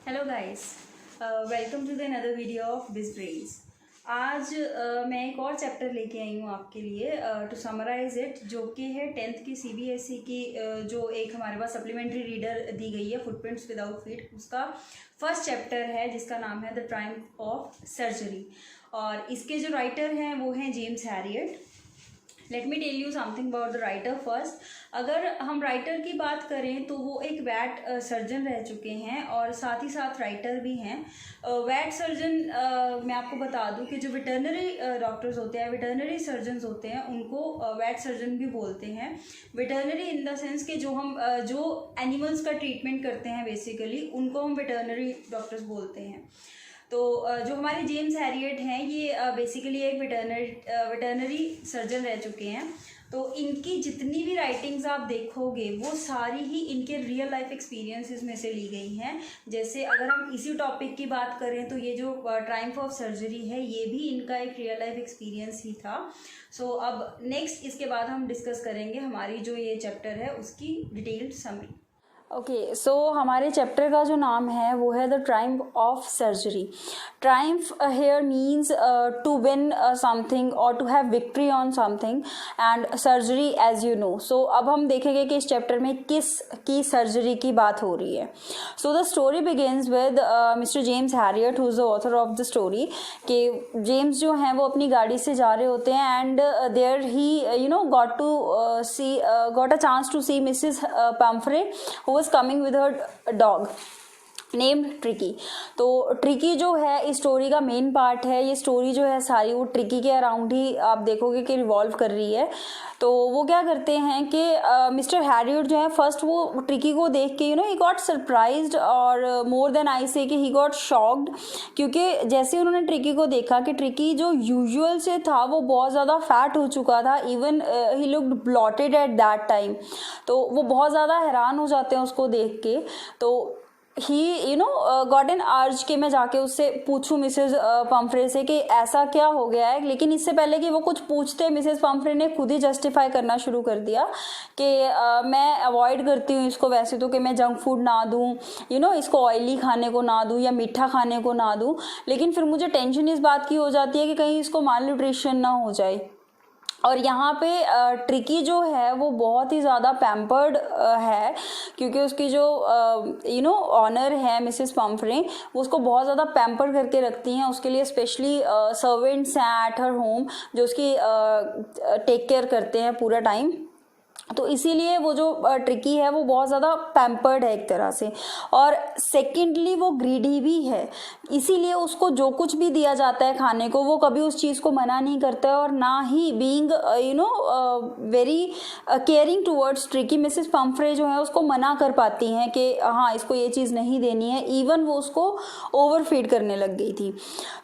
Hello guys, welcome to the another video of biz brains. आज मैं एक और चैप्टर लेके आई हूँ आपके लिए टू समराइज इट, जो कि है 10th की CBSE की जो एक हमारे पास सप्लीमेंट्री रीडर दी गई है फुटप्रिंट्स विदाउट फीट, उसका फर्स्ट चैप्टर है जिसका नाम है द ट्रायम्फ ऑफ सर्जरी। और इसके जो राइटर हैं वो हैं James Herriot. Let me tell you something about the writer first. अगर हम राइटर की बात करें तो वो एक वैट सर्जन रह चुके हैं और साथ ही साथ राइटर भी हैं। वैट सर्जन मैं आपको बता दूं कि जो वेटरनरी डॉक्टर्स होते हैं, वेटरनरी सर्जन्स होते हैं, उनको वैट सर्जन भी बोलते हैं। वेटरनरी इन द सेंस कि जो हम जो एनिमल्स का ट्रीटमेंट करते हैं बेसिकली, उनको हम वेटरनरी डॉक्टर्स बोलते हैं। तो जो हमारे जेम्स हैरियट हैं ये बेसिकली एक वेटरनरी सर्जन रह चुके हैं। तो इनकी जितनी भी राइटिंग्स आप देखोगे वो सारी ही इनके रियल लाइफ एक्सपीरियंसेस में से ली गई हैं। जैसे अगर हम इसी टॉपिक की बात करें तो ये जो ट्रायम्फ ऑफ सर्जरी है ये भी इनका एक रियल लाइफ एक्सपीरियंस ही था। सो अब नेक्स्ट इसके बाद हम डिस्कस करेंगे हमारी जो ये चैप्टर है उसकी डिटेल्ड समरी। ओके, सो हमारे चैप्टर का जो नाम है वो है the triumph of surgery. Triumph here means to win something और to have victory on something, and surgery as you know. So अब हम देखेंगे कि इस चैप्टर में किस की सर्जरी की बात हो रही है। So the story begins with mister James Harriet, who is the author of the story. कि जेम्स जो हैं वो अपनी गाड़ी से जा रहे होते हैं and there he got a chance to see Mrs Pumphrey was coming with her dog named Tricky. तो ट्रिकी जो है इस स्टोरी का मेन पार्ट है। ये स्टोरी जो है सारी वो ट्रिकी के अराउंड ही आप देखोगे कि रिवॉल्व कर रही है। तो वो क्या करते हैं कि मिस्टर हैरियट जो है फर्स्ट वो ट्रिकी को देख के ही गॉट सरप्राइज्ड और मोर देन आई से कि ही गॉट शॉक्ड, क्योंकि जैसे उन्होंने ट्रिकी को देखा कि ट्रिकी जो यूजुअल से था वो बहुत ज़्यादा फैट हो चुका था। Even he looked blotted at that time. तो वो बहुत ज़्यादा हैरान हो जाते हैं उसको देख के। तो ही गॉट एन अर्ज कि मैं जाके उससे पूछूं मिसेस पम्फ्रे से कि ऐसा क्या हो गया है। लेकिन इससे पहले कि वो कुछ पूछते मिसेस पम्फ्रे ने खुद ही जस्टिफाई करना शुरू कर दिया कि मैं अवॉइड करती हूँ इसको वैसे तो, कि मैं जंक फूड ना दूँ, इसको ऑयली खाने को ना दूँ या मीठा खाने को ना दूँ। लेकिन फिर मुझे टेंशन इस बात की हो जाती है कि कहीं इसको माल न्यूट्रिशन ना हो जाए। और यहाँ पे ट्रिकी जो है वो बहुत ही ज़्यादा पैम्पर्ड है, क्योंकि उसकी जो ऑनर है मिसेस पम्फ्रे, वो उसको बहुत ज़्यादा पैम्पर करके रखती हैं। उसके लिए स्पेशली सर्वेंट्स हैं एट हर होम जो उसकी टेक केयर करते हैं पूरा टाइम। तो इसीलिए वो जो ट्रिकी है वो बहुत ज़्यादा पैम्पर्ड है एक तरह से। और सेकेंडली वो ग्रीडी भी है, इसीलिए उसको जो कुछ भी दिया जाता है खाने को वो कभी उस चीज़ को मना नहीं करता है। और ना ही being very caring towards tricky, Mrs Pomfrey जो है उसको मना कर पाती हैं कि हाँ इसको ये चीज़ नहीं देनी है। इवन वो उसको ओवरफीड करने लग गई थी।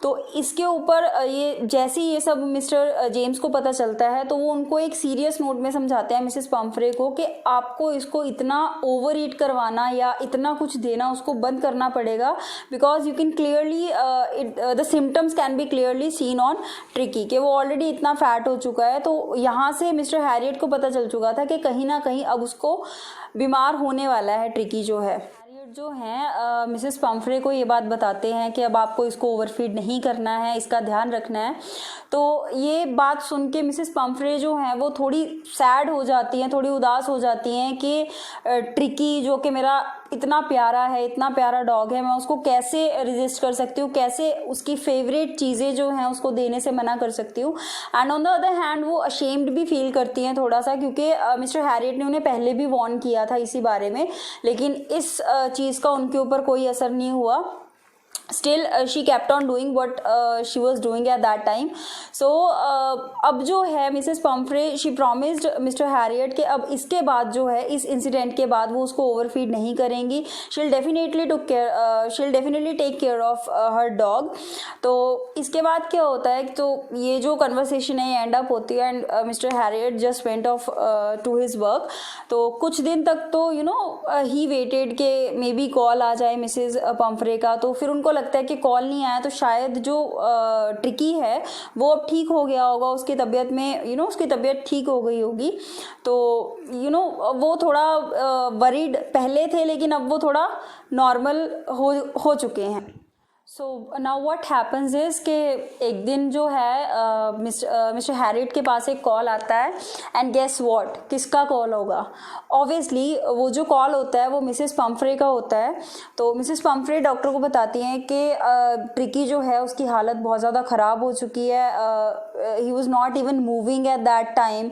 तो इसके ऊपर ये जैसे ही ये सब मिस्टर जेम्स को पता चलता है तो वो उनको एक सीरियस नोट में समझाते हैं मिसेस पम्फ्रे को कि आपको इसको इतना ओवर ईट करवाना या इतना कुछ देना उसको बंद करना पड़ेगा, because you can clearly the symptoms can be clearly seen on tricky कि वो ऑलरेडी इतना फैट हो चुका है। तो यहाँ से मिस्टर हैरियट को पता चल चुका था कि कहीं ना कहीं अब उसको बीमार होने वाला है ट्रिकी जो है। जो हैं मिसेस पम्फ्रे को ये बात बताते हैं कि अब आपको इसको ओवरफीड नहीं करना है, इसका ध्यान रखना है। तो ये बात सुन के मिसेस पम्फ्रे जो हैं वो थोड़ी सैड हो जाती हैं, थोड़ी उदास हो जाती हैं कि ट्रिकी जो कि मेरा इतना प्यारा है, इतना प्यारा डॉग है, मैं उसको कैसे रेजिस्ट कर सकती हूँ, कैसे उसकी फेवरेट चीज़ें जो हैं उसको देने से मना कर सकती हूँ। And on the other hand वो अशेम्ड भी फील करती हैं थोड़ा सा, क्योंकि मिस्टर हैरियट ने उन्हें पहले भी वार्न किया था इसी बारे में, लेकिन इस चीज़ का उनके ऊपर कोई असर नहीं हुआ। Still she kept on doing what she was doing at that time. So अब जो है Mrs Pomfrey she promised mister Harriet कि अब इसके बाद जो है इस इंसिडेंट के बाद वो उसको ओवरफीड नहीं करेंगी। she'll definitely take care of her dog. तो इसके बाद क्या होता है, तो ये जो कन्वर्सेशन है एंड अप होती है and Mr Herriot just went off to his work. तो कुछ दिन तक तो ही वेटेड के मे बी कॉल आ जाए मिसेस पम्फ्रे का। तो फिर उनका उनको लगता है कि कॉल नहीं आया तो शायद जो ट्रिकी है वो अब ठीक हो गया होगा, उसकी तबीयत में उसकी तबीयत ठीक हो गई होगी। तो वो थोड़ा वरीड पहले थे, लेकिन अब वो थोड़ा नॉर्मल हो चुके हैं। So now what happens is कि एक दिन जो है मिस्टर हैरियट के पास एक कॉल आता है, एंड गेस व्हाट, किसका कॉल होगा? ऑब्वियसली वो जो कॉल होता है वो मिसेस पम्फ्रे का होता है। तो मिसेस पम्फ्रे डॉक्टर को बताती हैं कि ट्रिकी जो है उसकी हालत बहुत ज़्यादा ख़राब हो चुकी है, he was not even moving at that time.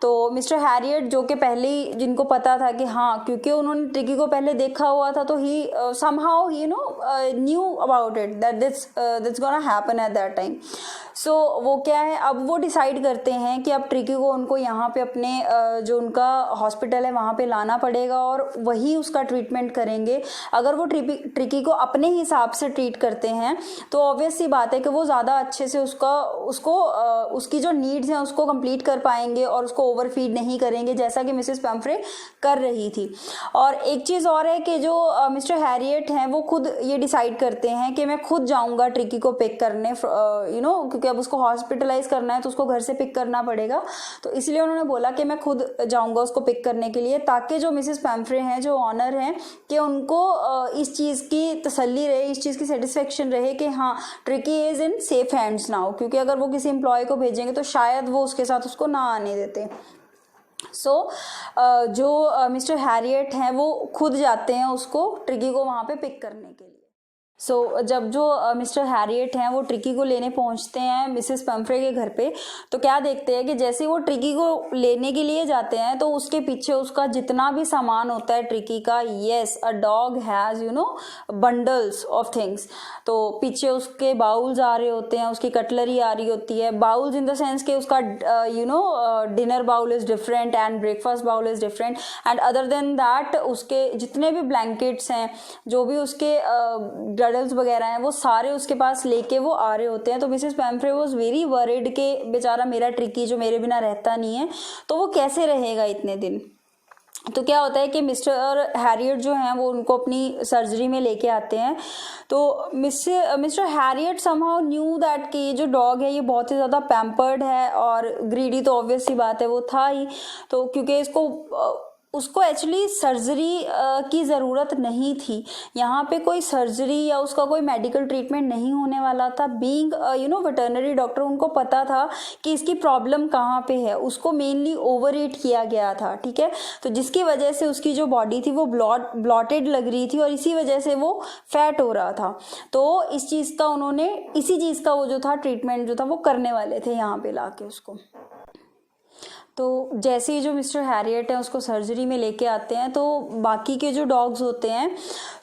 तो मिस्टर हैरियट जो कि पहले ही जिनको पता था कि हाँ, क्योंकि उन्होंने ट्रिकी को पहले देखा हुआ था, तो he somehow knew about that that's gonna happen at that time. So वो क्या है, अब वो डिसाइड करते हैं कि अब ट्रिकी को उनको यहाँ पे अपने जो उनका हॉस्पिटल है वहाँ पे लाना पड़ेगा और वही उसका ट्रीटमेंट करेंगे। अगर वो ट्रिकी को अपने हिसाब से ट्रीट करते हैं तो ऑब्वियस सी बात है कि वो ज़्यादा अच्छे से उसकी जो नीड्स हैं उसको कंप्लीट कर पाएंगे और उसको ओवरफीड नहीं करेंगे, जैसा कि मिसेस पम्फ्रे कर रही थी। और एक चीज़ और है कि जो मिस्टर हैरियट हैं वो खुद ये डिसाइड करते हैं कि मैं खुद जाऊँगा ट्रिकी को पिक करने, क्योंकि अब उसको हॉस्पिटलाइज करना है तो उसको घर से पिक करना पड़ेगा। तो इसलिए उन्होंने बोला कि मैं खुद जाऊंगा उसको पिक करने के लिए, ताकि जो मिसेस पम्फ्रे हैं, जो ऑनर हैं, कि उनको इस चीज़ की तसल्ली रहे, इस चीज़ की सेटिस्फेक्शन रहे कि हाँ, tricky is in safe hands now. क्योंकि अगर वो किसी एम्प्लॉय को भेजेंगे तो शायद वो उसके साथ उसको ना आने देते। सो जो मिस्टर हैरियट हैं वो खुद जाते हैं उसको, ट्रिकी को वहाँ पे पिक करने के लिए। सो जब जो मिस्टर हैरियट हैं वो ट्रिकी को लेने पहुंचते हैं मिसेस पम्फ्रे के घर पे, तो क्या देखते हैं कि जैसे वो ट्रिकी को लेने के लिए जाते हैं तो उसके पीछे उसका जितना भी सामान होता है ट्रिकी का, yes, a dog has bundles of things. तो पीछे उसके बाउल्स आ रहे होते हैं, उसकी कटलरी आ रही होती है, बाउल्स इन द सेंस कि उसका dinner bowl is different and breakfast bowl is different, and other than that उसके जितने भी ब्लैंकेट्स हैं, जो भी उसके डल्स वगैरह हैं, वो सारे उसके पास लेके वो आ रहे होते हैं। तो Mrs Pomfrey was very worried के बेचारा मेरा ट्रिकी जो मेरे बिना रहता नहीं है, तो वो कैसे रहेगा इतने दिन। तो क्या होता है कि मिस्टर हैरियट जो हैं वो उनको अपनी सर्जरी में लेके आते हैं। तो mister Harriet somehow knew that कि ये जो डॉग है ये बहुत ही ज़्यादा पैम्पर्ड है और ग्रीडी, तो ऑब्वियस सी बात है वो था ही। तो क्योंकि उसको एक्चुअली सर्जरी की ज़रूरत नहीं थी, यहाँ पे कोई सर्जरी या उसका कोई मेडिकल ट्रीटमेंट नहीं होने वाला था। बीइंग वेटरनरी डॉक्टर, उनको पता था कि इसकी प्रॉब्लम कहाँ पे है। उसको मेनली ओवर ईट किया गया था, ठीक है, तो जिसकी वजह से उसकी जो बॉडी थी वो ब्लॉटेड लग रही थी और इसी वजह से वो फैट हो रहा था। तो इसी चीज़ का वो जो था ट्रीटमेंट जो था वो करने वाले थे यहाँ पे ला के उसको। तो जैसे ही जो मिस्टर हैरियट है उसको सर्जरी में लेके आते हैं, तो बाकी के जो डॉग्स होते हैं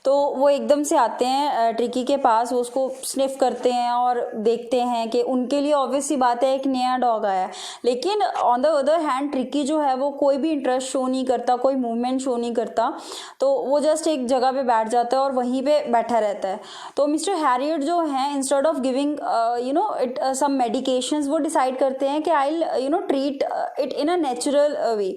तो वो एकदम से आते हैं ट्रिकी के पास, वो उसको स्निफ करते हैं और देखते हैं कि उनके लिए ऑब्वियस सी बात है एक नया डॉग आया है। लेकिन on the other hand tricky जो है वो कोई भी इंटरेस्ट शो नहीं करता, कोई मूवमेंट शो नहीं करता। तो वो जस्ट एक जगह पे बैठ जाता है और वहीं पे बैठा रहता है। तो मिस्टर हैरियट जो हैं, instead of giving some medications, वो डिसाइड करते हैं कि I treat it in a natural way.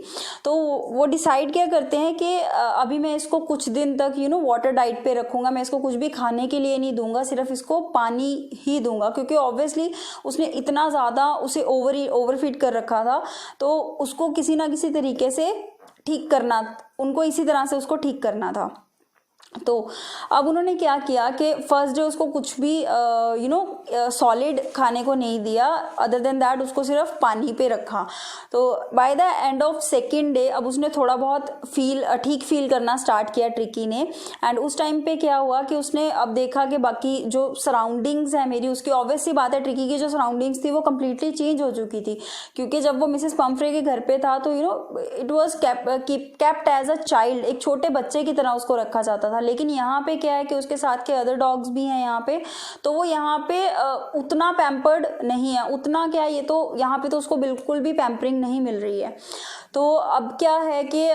तो वो डिसाइड क्या करते हैं कि अभी मैं इसको कुछ दिन तक वाटर डाइट पे रखूंगा, मैं इसको कुछ भी खाने के लिए नहीं दूंगा, सिर्फ इसको पानी ही दूंगा, क्योंकि ऑब्वियसली उसने इतना ज़्यादा उसे ओवरफीड कर रखा था। तो उसको किसी ना किसी तरीके से ठीक करना, उनको इसी तरह से उसको ठीक करना था। तो अब उन्होंने क्या किया कि फर्स्ट डे उसको कुछ भी सॉलिड खाने को नहीं दिया, अदर देन दैट उसको सिर्फ पानी पे रखा। तो by the end of second day अब उसने थोड़ा बहुत ठीक फील करना स्टार्ट किया ट्रिकी ने। एंड उस टाइम पे क्या हुआ कि उसने अब देखा कि बाकी जो सराउंडिंग्स है मेरी, उसकी ऑब्वियस सी बात है ट्रिकी की जो सराउंडिंग्स थी वो कम्प्लीटली चेंज हो चुकी थी। क्योंकि जब वो मिसेस पम्फ्रे के घर पे था तो it was kept as a child, एक छोटे बच्चे की तरह उसको रखा जाता था। लेकिन यहाँ पे क्या है कि उसके साथ के अदर डॉग्स भी हैं यहाँ पे, तो वो यहाँ पे उतना पैम्पर्ड नहीं है, उतना क्या, ये तो यहाँ पे तो उसको बिल्कुल भी पैम्परिंग नहीं मिल रही है। तो अब क्या है कि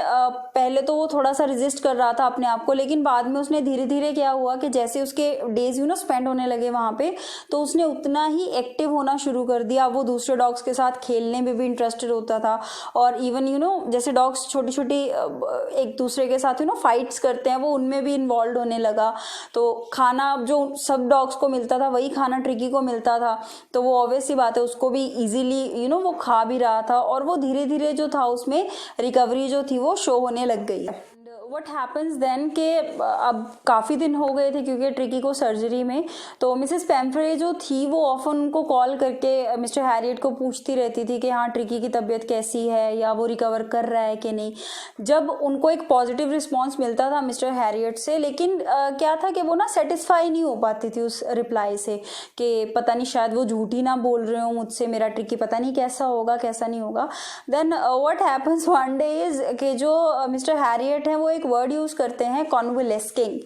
पहले तो वो थोड़ा सा रेजिस्ट कर रहा था अपने आप को, लेकिन बाद में उसने धीरे धीरे क्या हुआ कि जैसे उसके डेज स्पेंड होने लगे वहाँ पे, तो उसने उतना ही एक्टिव होना शुरू कर दिया। वो दूसरे डॉग्स के साथ खेलने में भी इंटरेस्टेड होता था, और इवन जैसे डॉग्स छोटी छोटी एक दूसरे के साथ फाइट्स करते हैं, वो उनमें भी भी इन्वॉल्व होने लगा। तो खाना जो सब डॉग्स को मिलता था वही खाना ट्रिकी को मिलता था, तो वो ऑब्वियस सी बात है उसको भी इजीली वो खा भी रहा था, और वो धीरे धीरे जो था उसमें रिकवरी जो थी वो शो होने लग गई। व्हाट हैपन्स देन के अब काफ़ी दिन हो गए थे क्योंकि ट्रिकी को सर्जरी में, तो मिसेस पैम्फ्रे जो थी वो ऑफन उनको कॉल करके मिस्टर हैरियट को पूछती रहती थी कि हाँ ट्रिकी की तबीयत कैसी है या वो रिकवर कर रहा है कि नहीं। जब उनको एक पॉजिटिव रिस्पॉन्स मिलता था मिस्टर हैरियट से, लेकिन क्या था कि वो ना सेटिस्फाई नहीं हो पाती थी उस रिप्लाई से कि पता नहीं शायद वो झूठ ही ना बोल रहे हो मुझसे, मेरा ट्रिकी पता नहीं कैसा होगा कैसा नहीं होगा। Then what happens one day is कि जो मिस्टर हैरियट हैं वो एक वर्ड यूज़ करते हैं कॉन्वलेस्किंग।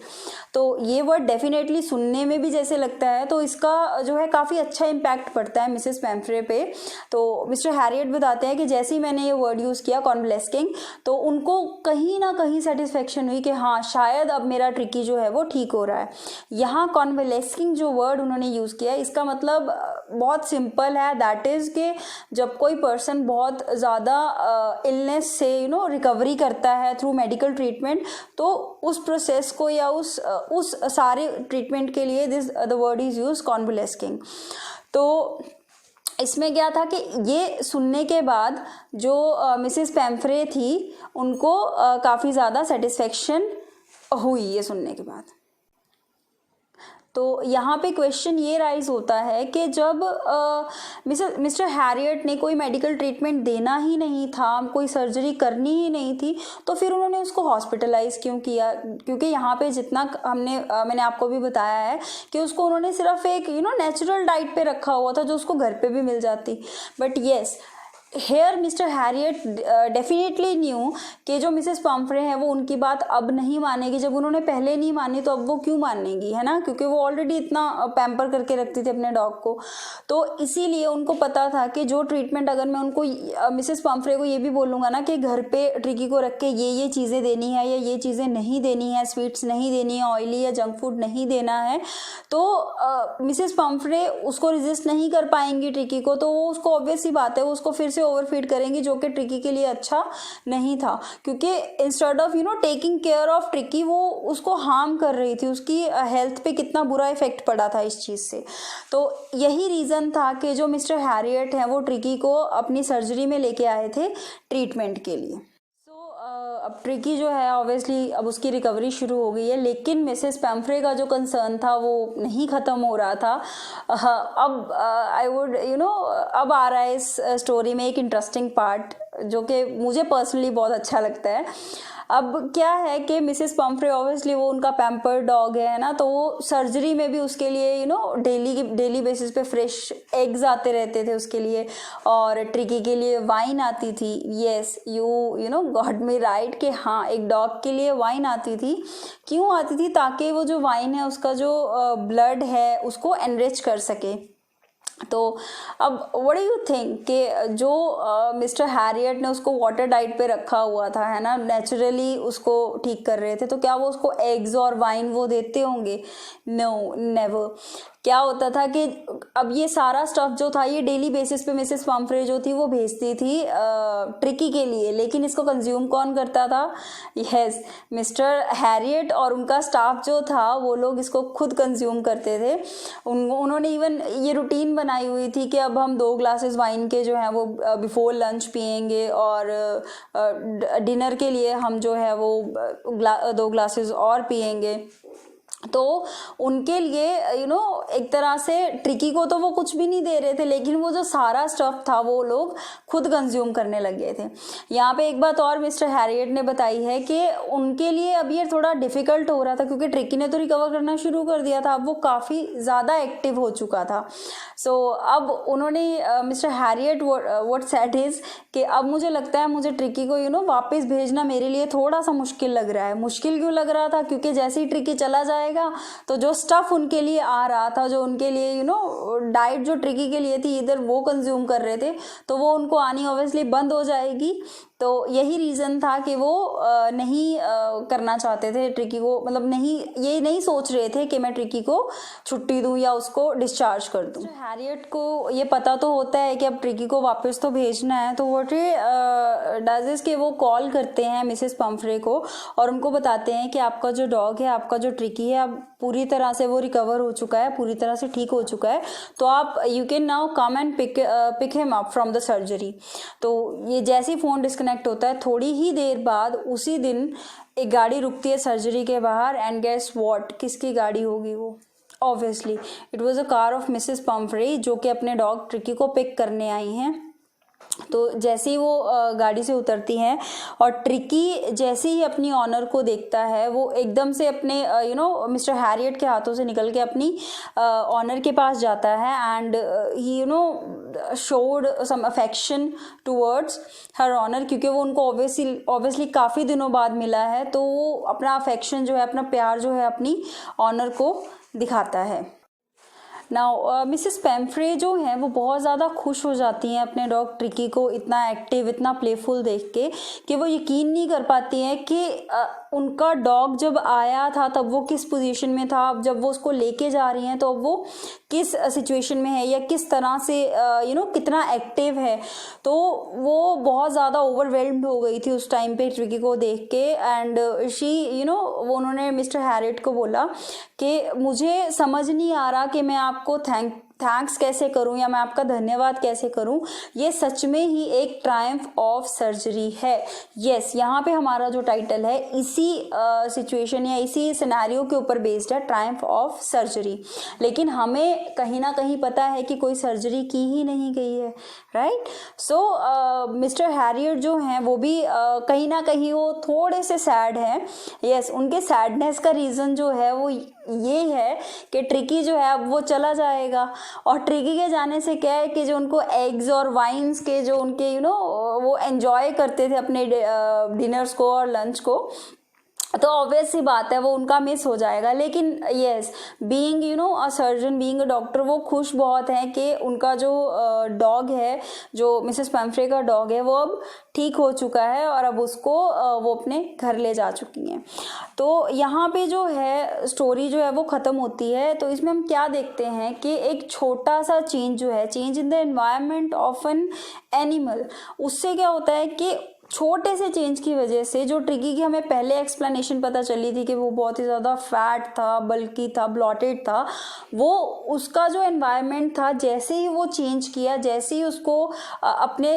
तो ये वर्ड डेफिनेटली सुनने में भी जैसे लगता है, तो इसका जो है काफ़ी अच्छा इम्पैक्ट पड़ता है मिसेस पैम्फ्रे पे। तो मिस्टर हैरियट बताते हैं कि जैसे ही मैंने ये वर्ड यूज़ किया कॉन्वलेस्किंग, तो उनको कहीं ना कहीं सेटिस्फेक्शन हुई कि हाँ शायद अब मेरा ट्रिकी जो है वो ठीक हो रहा है। यहाँ कॉन्वलेस्किंग जो वर्ड उन्होंने यूज़ किया इसका मतलब बहुत सिंपल है, दैट इज़ कि जब कोई पर्सन बहुत ज़्यादा इलनेस से रिकवरी करता है थ्रू मेडिकल ट्रीटमेंट, तो उस प्रोसेस को या उस सारे ट्रीटमेंट के लिए द वर्ड इज़ यूज कॉन्वलेस्किंग। तो इसमें क्या था कि ये सुनने के बाद जो मिसेस पैम्फ्रे थी उनको काफ़ी ज़्यादा सेटिस्फेक्शन हुई ये सुनने के बाद। तो यहाँ पे क्वेश्चन ये राइज होता है कि जब मिस्टर हैरियट ने कोई मेडिकल ट्रीटमेंट देना ही नहीं था, कोई सर्जरी करनी ही नहीं थी, तो फिर उन्होंने उसको हॉस्पिटलाइज क्यों किया? क्योंकि यहाँ पे जितना मैंने आपको भी बताया है कि उसको उन्होंने सिर्फ एक नेचुरल डाइट पे रखा हुआ था जो उसको घर पे भी मिल जाती। But yes, here Mr Herriot definitely knew कि जो मिसेस पैम्फ्रे हैं वो उनकी बात अब नहीं मानेगी। जब उन्होंने पहले नहीं मानी तो अब वो क्यों मानेगी, है ना, क्योंकि वो ऑलरेडी इतना पैम्पर करके रखती थी अपने डॉग को। तो इसीलिए उनको पता था कि जो ट्रीटमेंट अगर मैं उनको मिसेस पैम्फ्रे को ये भी बोलूँगा ना कि घर पे ट्रिकी को रख के ये चीज़ें देनी है या ये चीज़ें नहीं देनी है, स्वीट्स नहीं देनी है, ऑयली या जंक फूड नहीं देना है, तो मिसेस पैम्फ्रे उसको रिजिस्ट नहीं कर पाएंगी ट्रिकी को। तो वो उसको ऑब्वियस सी बात है वो उसको फिर से ओवरफीड करेंगी, जो कि ट्रिकी के लिए अच्छा नहीं था, क्योंकि instead of taking care of tricky वो उसको हार्म कर रही थी। उसकी हेल्थ पे कितना बुरा इफेक्ट पड़ा था इस चीज़ से। तो यही रीज़न था कि जो मिस्टर हैरियट हैं वो ट्रिकी को अपनी सर्जरी में लेके आए थे ट्रीटमेंट के लिए। अब ट्रिकी जो है ऑब्वियसली अब उसकी रिकवरी शुरू हो गई है, लेकिन मिसेस पैम्फ्रे का जो कंसर्न था वो नहीं ख़त्म हो रहा था। अब आई वुड अब आ रहा है इस स्टोरी में एक इंटरेस्टिंग पार्ट जो कि मुझे पर्सनली बहुत अच्छा लगता है। अब क्या है कि मिसेस पैम्फ्रे ऑब्वियसली वो उनका पैम्पर डॉग है ना, तो वो सर्जरी में भी उसके लिए डेली बेसिस पे फ्रेश एग्स आते रहते थे उसके लिए, और ट्रिकी के लिए वाइन आती थी। Yes, you got me right कि हाँ एक डॉग के लिए वाइन आती थी। क्यों आती थी? ताकि वो जो वाइन है उसका जो ब्लड है उसको एनरिच कर सके। तो अब व्हाट डू यू थिंक कि जो मिस्टर हैरियट ने उसको वाटर डाइट पे रखा हुआ था, है ना, नेचुरली उसको ठीक कर रहे थे, तो क्या वो उसको एग्स और वाइन वो देते होंगे? No, never. क्या होता था कि अब ये सारा स्टफ जो था ये डेली बेसिस पे मिसेस पैम्फ्रे जो थी वो भेजती थी ट्रिकी के लिए, लेकिन इसको कंज्यूम कौन करता था? यस, मिस्टर हैरियट और उनका स्टाफ जो था वो लोग इसको खुद कंज्यूम करते थे। उन्होंने इवन ये रूटीन बनाई हुई थी कि अब हम 2 ग्लासेस वाइन के जो हैं वो बिफोर लंच पियेंगे, और डिनर के लिए हम जो है वो 2 ग्लासेस और पियेंगे। तो उनके लिए एक तरह से ट्रिकी को तो वो कुछ भी नहीं दे रहे थे, लेकिन वो जो सारा स्टफ था वो लोग खुद कंज्यूम करने लग गए थे। यहाँ पे एक बात और मिस्टर हैरियट ने बताई है कि उनके लिए अब ये थोड़ा डिफिकल्ट हो रहा था, क्योंकि ट्रिकी ने तो रिकवर करना शुरू कर दिया था, अब वो काफ़ी ज़्यादा एक्टिव हो चुका था। सो अब उन्होंने mister Harriet what said is कि अब मुझे लगता है मुझे ट्रिकी को वापस भेजना मेरे लिए थोड़ा सा मुश्किल लग रहा है। मुश्किल क्यों लग रहा था? क्योंकि जैसे ही ट्रिकी चला जाएगा तो जो स्टफ उनके लिए आ रहा था, जो उनके लिए डाइट जो ट्रिकी के लिए थी, इधर वो कंज्यूम कर रहे थे, तो वो उनको आनी ऑब्वियसली बंद हो जाएगी। तो यही रीज़न था कि वो नहीं करना चाहते थे ट्रिकी को, मतलब ये नहीं सोच रहे थे कि मैं ट्रिकी को छुट्टी दूं या उसको डिस्चार्ज कर दूं। हैरियट को ये पता तो होता है कि अब ट्रिकी को वापस तो भेजना है, तो व्हाट डज इज के वो कॉल करते हैं मिसेस पम्फ्रे को और उनको बताते हैं कि आपका जो डॉग है, आपका जो ट्रिकी है, अब पूरी तरह से वो रिकवर हो चुका है, पूरी तरह से ठीक हो चुका है, तो आप you can now come and pick him up from the surgery. तो ये जैसे ही फ़ोन डिस्कनेक्ट होता है, थोड़ी ही देर बाद उसी दिन एक गाड़ी रुकती है सर्जरी के बाहर, एंड गेस व्हाट, किसकी गाड़ी होगी वो? Obviously it was a car of Mrs Pomfrey, जो कि अपने डॉग ट्रिकी को पिक करने आई हैं। तो जैसे ही वो गाड़ी से उतरती हैं और ट्रिकी जैसे ही अपनी ऑनर को देखता है, वो एकदम से अपने मिस्टर हैरियट के हाथों से निकल के अपनी ऑनर के पास जाता है, and he showed some affection towards her owner, क्योंकि वो उनको ऑब्वियसली काफ़ी दिनों बाद मिला है, तो वो अपना अफेक्शन जो है, अपना प्यार जो है अपनी ऑनर को दिखाता है। नाउ मिसेस पेम्फ्रे जो हैं वो बहुत ज़्यादा खुश हो जाती हैं अपने डॉग ट्रिकी को इतना एक्टिव, इतना प्लेफुल देख के, कि वो यकीन नहीं कर पाती हैं कि उनका डॉग जब आया था तब वो किस पोजीशन में था, अब जब वो उसको लेके जा रही हैं तो अब वो किस सिचुएशन में है या किस तरह से कितना एक्टिव है। तो वो बहुत ज़्यादा ओवरवेल्म्ड हो गई थी उस टाइम पे ट्रिकी को देख के, एंड वो उन्होंने मिस्टर हैरियट को बोला कि मुझे समझ नहीं आ रहा कि मैं आपको थैंक्स कैसे करूं या मैं आपका धन्यवाद कैसे करूं, ये सच में ही एक ट्रायम्फ ऑफ सर्जरी है। यस, यहाँ पे हमारा जो टाइटल है इसी सिचुएशन या इसी सिनेरियो के ऊपर बेस्ड है, ट्रायम्फ ऑफ सर्जरी। लेकिन हमें कहीं ना कहीं पता है कि कोई सर्जरी की ही नहीं गई है, राइट। सो मिस्टर हैरियट जो हैं वो भी कहीं ना कहीं वो थोड़े से सैड हैं। यस, उनके सैडनेस का रीज़न जो है वो ये है कि ट्रिकी जो है अब वो चला जाएगा, और ट्रिकी के जाने से क्या है कि जो उनको एग्स और वाइन्स के जो उनके वो एंजॉय करते थे अपने डिनर्स को और लंच को, तो ऑब्वियस सी बात है वो उनका मिस हो जाएगा। लेकिन yes, being a surgeon, being a doctor, वो खुश बहुत हैं कि उनका जो डॉग है, जो मिसेस पेम्फ्रे का डॉग है, वो अब ठीक हो चुका है और अब उसको वो अपने घर ले जा चुकी हैं। तो यहाँ पे जो है स्टोरी जो है वो ख़त्म होती है। तो इसमें हम क्या देखते हैं कि एक छोटा सा चेंज जो है, change in the environment of an animal, उससे क्या होता है कि छोटे से चेंज की वजह से जो ट्रिकी की हमें पहले एक्सप्लेनेशन पता चली थी कि वो बहुत ही ज़्यादा फैट था, बल्की था, ब्लॉटेड था, वो उसका जो एनवायरनमेंट था, जैसे ही वो चेंज किया, जैसे ही उसको अपने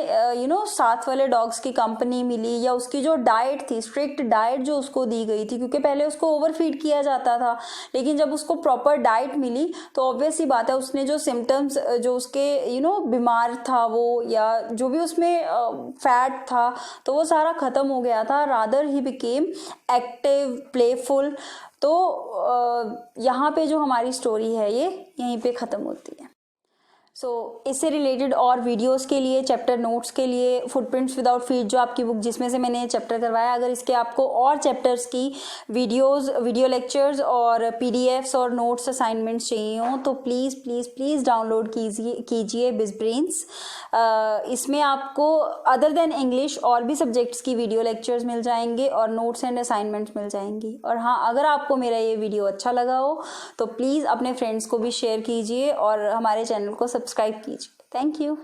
साथ वाले डॉग्स की कंपनी मिली, या उसकी जो डाइट थी, स्ट्रिक्ट डाइट जो उसको दी गई थी, क्योंकि पहले उसको ओवरफीड किया जाता था, लेकिन जब उसको प्रॉपर डाइट मिली तो ऑब्वियस ही बात है उसने जो सिम्टम्स जो उसके बीमार था वो, या जो भी उसमें फैट था, तो वो सारा ख़त्म हो गया था। Rather he became active, playful. तो यहाँ पे जो हमारी स्टोरी है ये यहीं पे ख़त्म होती है। इससे रिलेटेड और वीडियोस के लिए, चैप्टर नोट्स के लिए, फुटप्रिंट्स विदाउट फीट जो आपकी बुक जिसमें से मैंने चैप्टर करवाया, अगर इसके आपको और चैप्टर्स की वीडियो लेक्चर्स और पीडीएफ्स और नोट्स असाइनमेंट्स चाहिए हों तो प्लीज़ प्लीज़ प्लीज़ डाउनलोड कीजिए बिजब्रेन्स। इसमें आपको अदर देन इंग्लिश और भी सब्जेक्ट्स की वीडियो लेक्चर्स मिल जाएंगे और नोट्स एंड असाइनमेंट्स मिल जाएंगी। और हाँ, अगर आपको मेरा ये वीडियो अच्छा लगा हो तो प्लीज़ अपने फ्रेंड्स को भी शेयर कीजिए और हमारे चैनल को सब्सक्राइब कीजिए। Thank you.